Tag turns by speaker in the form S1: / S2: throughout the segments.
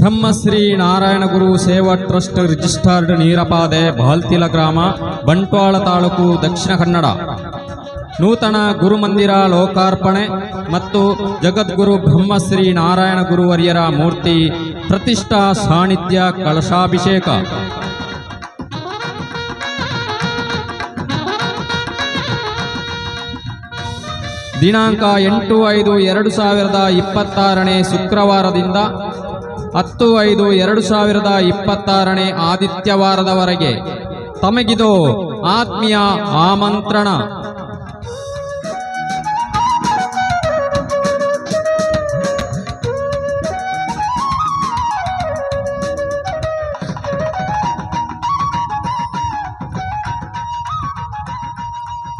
S1: ಬ್ರಹ್ಮಶ್ರೀ ನಾರಾಯಣ ಗುರು ಸೇವಾ trust registered ನೀರಪಾದೆ ಬಾಲ್ತಿಲ ಗ್ರಾಮ ಬಂಟ್ವಾಳ ತಾಲೂಕು ದಕ್ಷಿಣ ಕನ್ನಡ. ನೂತನ ಗುರುಮಂದಿರ ಲೋಕಾರ್ಪಣೆ ಮತ್ತು ಜಗದ್ಗುರು ಬ್ರಹ್ಮಶ್ರೀ ನಾರಾಯಣ ಗುರುವರ್ಯರ ಮೂರ್ತಿ ಪ್ರತಿಷ್ಠಾ ಸಾನ್ನಿಧ್ಯ ಕಳಶಾಭಿಷೇಕ. ದಿನಾಂಕ 8/5/2026 ಶುಕ್ರವಾರದಿಂದ 10/5/2026 ಆದಿತ್ಯವಾರದವರೆಗೆ ತಮಗಿದು ಆತ್ಮೀಯ ಆಮಂತ್ರಣ.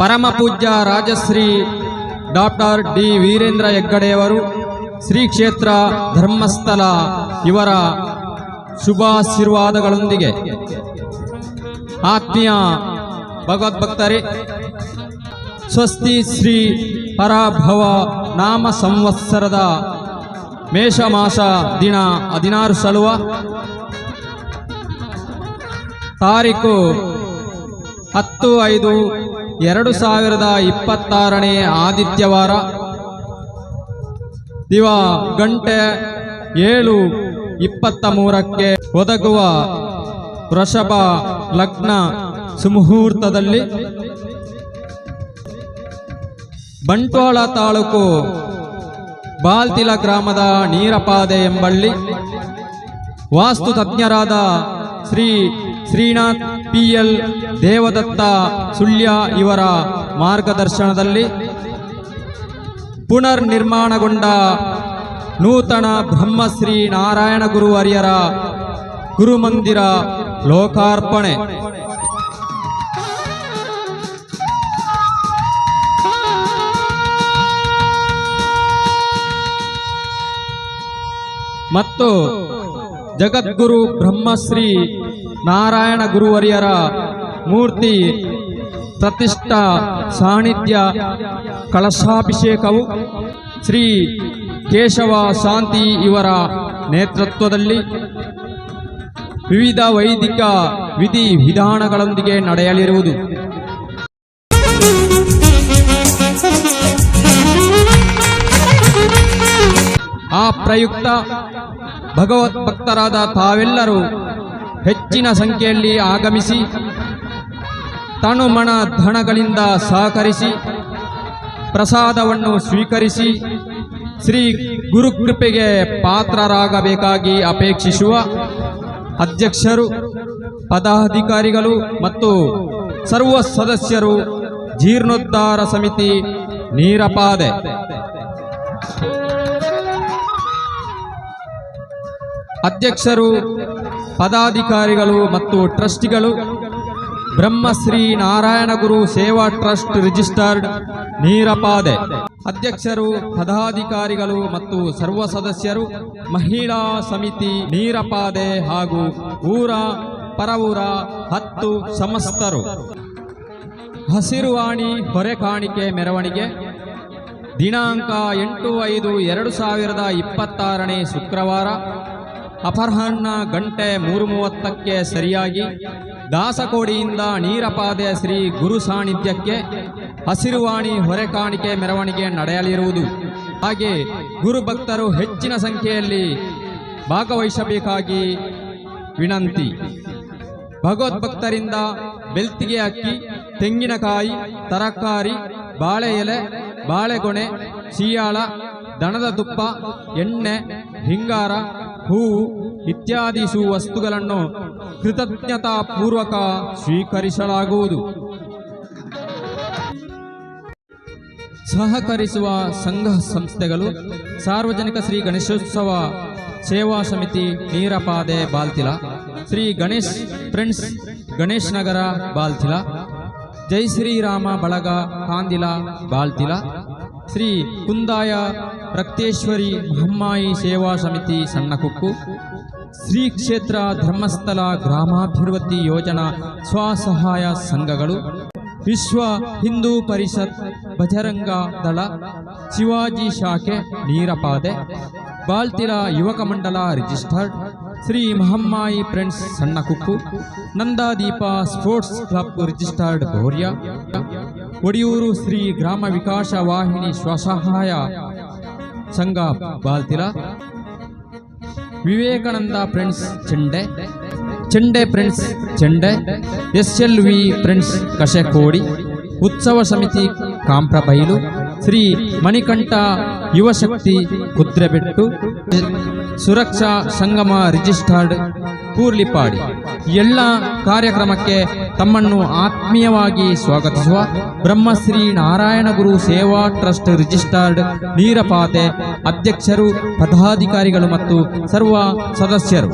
S1: ಪರಮ ಪೂಜ್ಯ ರಾಜಶ್ರೀ ಡಾಕ್ಟರ್ ಡಿ ವೀರೇಂದ್ರ ಹೆಗ್ಗಡೆಯವರು ಶ್ರೀ ಕ್ಷೇತ್ರ ಧರ್ಮಸ್ಥಳ ಇವರ ಶುಭಾಶೀರ್ವಾದಗಳೊಂದಿಗೆ ಆತ್ಮೀಯ ಭಗವದ್ಭಕ್ತರೇ, ಸ್ವಸ್ತಿ ಶ್ರೀ ಪರಾಭವ ನಾಮ ಸಂವತ್ಸರದ ಮೇಷ ಮಾಸ ದಿನ 16 ಸಲುವ ತಾರೀಕು 10/5/2026 ಆದಿತ್ಯವಾರ ದಿವ ಗಂಟೆ 7:23 ಒದಗುವ ವೃಷಭ ಲಗ್ನ ಸುಮುಹೂರ್ತದಲ್ಲಿ ಬಂಟ್ವಾಳ ತಾಲೂಕು ಬಾಲ್ತಿಲ ಗ್ರಾಮದ ನೀರಪಾದೆ ಎಂಬಳ್ಳಿ ವಾಸ್ತು ತಜ್ಞರಾದ ಶ್ರೀ ಶ್ರೀನಾಥ್ PL ದೇವದತ್ತ ಸುಳ್ಯ ಇವರ ಮಾರ್ಗದರ್ಶನದಲ್ಲಿ ಪುನರ್ ನಿರ್ಮಾಣಗೊಂಡ ನೂತನ ಬ್ರಹ್ಮಶ್ರೀ ನಾರಾಯಣ ಗುರುವರ್ಯರ ಗುರುಮಂದಿರ ಲೋಕಾರ್ಪಣೆ ಮತ್ತು ಜಗದ್ಗುರು ಬ್ರಹ್ಮಶ್ರೀ ನಾರಾಯಣ ಗುರುವರ್ಯರ ಮೂರ್ತಿ ಪ್ರತಿಷ್ಠಾ ಸಾನ್ನಿಧ್ಯ ಕಳಶಾಭಿಷೇಕವು ಶ್ರೀ ಕೇಶವ ಶಾಂತಿ ಇವರ ನೇತೃತ್ವದಲ್ಲಿ ವಿವಿಧ ವೈದಿಕ ವಿಧಿ ವಿಧಾನಗಳೊಂದಿಗೆ ನಡೆಯಲಿರುವುದು. ಆ ಪ್ರಯುಕ್ತ ಭಗವದ್ಭಕ್ತರಾದ ತಾವೆಲ್ಲರೂ ಹೆಚ್ಚಿನ ಸಂಖ್ಯೆಯಲ್ಲಿ ಆಗಮಿಸಿ ತನುಮನ ಧನಗಳಿಂದ ಸಹಕರಿಸಿ ಪ್ರಸಾದವನ್ನು ಸ್ವೀಕರಿಸಿ ಶ್ರೀ ಗುರುಕೃಪೆಗೆ ಪಾತ್ರರಾಗಬೇಕಾಗಿ ಅಪೇಕ್ಷಿಸುವ ಅಧ್ಯಕ್ಷರು, ಪದಾಧಿಕಾರಿಗಳು ಮತ್ತು ಸರ್ವ ಸದಸ್ಯರು, ಜೀರ್ಣೋದ್ಧಾರ ಸಮಿತಿ ನೀರಪಾದೆ. ಅಧ್ಯಕ್ಷರು, ಪದಾಧಿಕಾರಿಗಳು ಮತ್ತು ಟ್ರಸ್ಟಿಗಳು ಬ್ರಹ್ಮಶ್ರೀ ನಾರಾಯಣ ಗುರು ಸೇವಾ ಟ್ರಸ್ಟ್ ರಿಜಿಸ್ಟರ್ಡ್ ನೀರಪಾದೆ. ಅಧ್ಯಕ್ಷರು, ಪದಾಧಿಕಾರಿಗಳು ಮತ್ತು ಸರ್ವ ಸದಸ್ಯರು ಮಹಿಳಾ ಸಮಿತಿ ನೀರಪಾದೆ ಹಾಗೂ ಊರ ಪರವೂರ 10 ಸಮಸ್ತರು. ಹಸಿರುವಾಣಿ ಹೊರೆ ಕಾಣಿಕೆ ಮೆರವಣಿಗೆ ದಿನಾಂಕ 8/5/2026 ಶುಕ್ರವಾರ ಅಪರಾಹ್ನ ಗಂಟೆ 3:30 ಸರಿಯಾಗಿ ದಾಸಕೋಡಿಯಿಂದ ನೀರಪಾದೆ ಶ್ರೀ ಗುರು ಸಾನ್ನಿಧ್ಯಕ್ಕೆ ಹಸಿರುವಾಣಿ ಹೊರೆ ಕಾಣಿಕೆ ಮೆರವಣಿಗೆ ನಡೆಯಲಿರುವುದು. ಹಾಗೆ ಗುರುಭಕ್ತರು ಹೆಚ್ಚಿನ ಸಂಖ್ಯೆಯಲ್ಲಿ ಭಾಗವಹಿಸಬೇಕಾಗಿ ವಿನಂತಿ. ಭಗವದ್ಭಕ್ತರಿಂದ ಬೆಳ್ತಿಗೆ ಅಕ್ಕಿ, ತೆಂಗಿನಕಾಯಿ, ತರಕಾರಿ, ಬಾಳೆ ಎಲೆ, ಬಾಳೆಗೊನೆ, ಸಿಯಾಳ, ದನದ ತುಪ್ಪ, ಎಣ್ಣೆ, ಹಿಂಗಾರ, ಹೂವು ಇತ್ಯಾದಿ ಸುವಸ್ತುಗಳನ್ನು ಕೃತಜ್ಞತಾಪೂರ್ವಕ ಸ್ವೀಕರಿಸಲಾಗುವುದು. ಸಹಕರಿಸುವ ಸಂಘ ಸಂಸ್ಥೆಗಳು ಸಾರ್ವಜನಿಕ ಶ್ರೀ ಗಣೇಶೋತ್ಸವ ಸೇವಾ ಸಮಿತಿ ನೀರಪಾದೆ ಬಾಲ್ತಿಲ, ಶ್ರೀ ಗಣೇಶ್ ಫ್ರೆಂಡ್ಸ್ ಗಣೇಶ್ ನಗರ ಬಾಲ್ತಿಲ, ಜೈ ಶ್ರೀರಾಮ ಬಳಗ ಕಾಂದಿಲ ಬಾಲ್ತಿಲ, ಶ್ರೀ ಕುಂದಾಯ ರಕ್ತೇಶ್ವರಿ ಮಹಮ್ಮಾಯಿ ಸೇವಾ ಸಮಿತಿ ಸಣ್ಣಕುಕ್ಕು, ಶ್ರೀ ಕ್ಷೇತ್ರ ಧರ್ಮಸ್ಥಳ ಗ್ರಾಮಾಭಿವೃದ್ಧಿ ಯೋಜನಾ ಸ್ವಸಹಾಯ ಸಂಘಗಳು, ವಿಶ್ವ ಹಿಂದೂ ಪರಿಷತ್, ಬಜರಂಗ ದಳ, ಶಿವಾಜಿ ಶಾಖೆ ನೀರಪಾದೆ, ಬಾಲ್ತಿಲ ಯುವಕ ಮಂಡಲ registered, Shri Mahammayi friends Sanna Kukku, Nandadeepa sports club registered Borya, Odiyur Shri Grama Vikasa Vahini ಸ್ವಸಹಾಯ ಸಂಘ Baltila, Vivekananda friends Chende, Chende friends Chende, SLV friends Kashekodi, ಉತ್ಸವ ಸಮಿತಿ ಕಾಂಪ್ರಬೈಲು, ಶ್ರೀ ಮಣಿಕಂಠ ಯುವಶಕ್ತಿ ಕುದ್ರೆಬೆಟ್ಟು, ಸುರಕ್ಷಾ ಸಂಗಮ ರಿಜಿಸ್ಟರ್ಡ್ ಕೂರ್ಲಿಪಾಡಿ. ಎಲ್ಲ ಕಾರ್ಯಕ್ರಮಕ್ಕೆ ತಮ್ಮನ್ನು ಆತ್ಮೀಯವಾಗಿ ಸ್ವಾಗತಿಸುವ ಬ್ರಹ್ಮಶ್ರೀ ನಾರಾಯಣಗುರು ಸೇವಾ ಟ್ರಸ್ಟ್ ರಿಜಿಸ್ಟರ್ಡ್ ನೀರಪಾತೆ ಅಧ್ಯಕ್ಷರು, ಪದಾಧಿಕಾರಿಗಳು ಮತ್ತು ಸರ್ವ ಸದಸ್ಯರು.